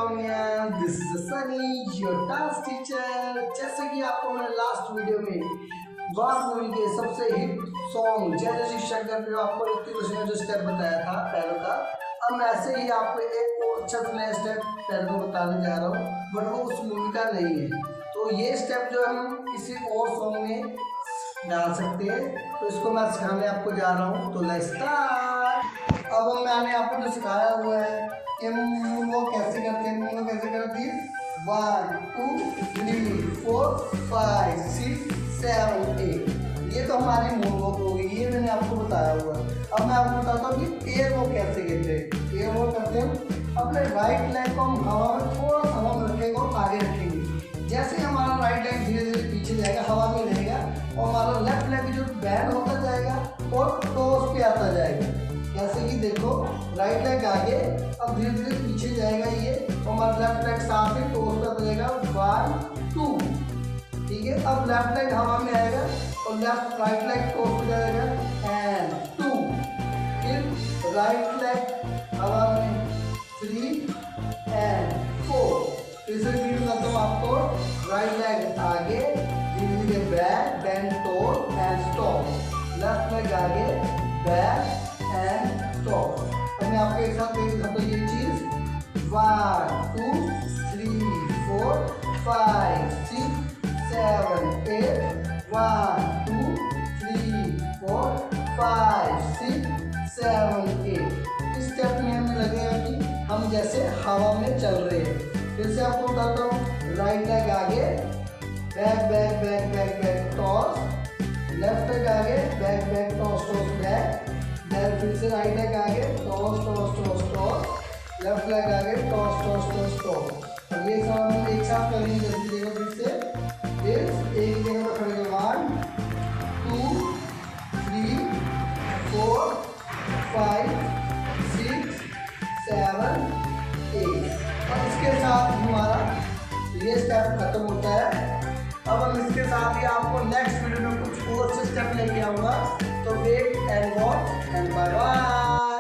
Soumya, this is Sunny, your dance teacher. जैसे कि आपको मैंने लास्ट वीडियो में वार मूवी के सबसे हिट सॉन्ग जय जय श्री शंकर पे आपको ऋतिक रोशन ने जो स्टेप बताया था पैरों का, अब मैं ऐसे ही आपको एक और अच्छा नया स्टेप पैरों को बताने जा रहा हूँ, बट वो उस मूवी का नहीं है। तो ये स्टेप जो हम किसी और सॉन्ग में डाल सकते हैं, तो इसको मैं सिखाने आपको जा रहा हूँ। तो लेट्स स्टार्ट। अब मैंने आपको जो सिखाया हुआ है कि वो कैसे करते हैं, वो कैसे करती है 1 2 3 4 5 6 7 8। ये तो हमारी मूल वॉक हो गई, ये मैंने आपको बताया हुआ है। अब मैं आपको बताता हूँ कि एयर वॉक कैसे करते हैं। एयर वॉक करते हैं अपने राइट लेग को हम हवा में थोड़ा सा हवा में रखेंगे और आगे रखेंगे। जैसे हमारा राइट लेग धीरे धीरे पीछे जाएगा, हवा में रहेगा, और हमारा लेफ्ट लेग जो बैंड होता जाएगा और टोस पे आता जाएगा। जैसे कि देखो राइट लेग आगे, अब धीरे धीरे पीछे जाएगा ये, और हमारा लेफ्ट लेग साथ में टोस पे आता जाएगा 1 2। ठीक है, अब लेफ्ट लेग हवा में आएगा और राइट लेग टोस पे जाएगा एंड 2। फिर राइट लेग हवा में 3 एंड 4। फिर से रिपीट करता हूँ आपको, राइट लेग आगे, धीरे धीरे back, then toes and stop. Left leg आगे, बैक एंड स्टॉप। अब मैं आपको एक साथ दिखाता हूँ ये चीज 1 2 3 4 5 6 7 8 1 2 3 4 5 6 7 8। इस स्टेप में हमें लगेगा कि हम जैसे हवा में चल रहे हैं। फिर से आपको बताता हूँ, राइट लेग आगे, back back back back back toss, left leg आगे, back back toss toss back, then फिर से राइट लेग आगे, toss toss toss toss, left leg आगे, टॉस टॉस टॉस टॉस। अब ये सब हम एक साथ करेंगे, जल्दी देखो फिर से। फिर एक जगह पर खड़े 1 2 3 4 5 6 7 8। और इसके साथ हमारा ये स्टेप खत्म होता है। अब हम इसके साथ ही आपको नेक्स्ट वीडियो में कुछ और से स्टेप लेके आऊँगा। तो wait and watch and bye bye.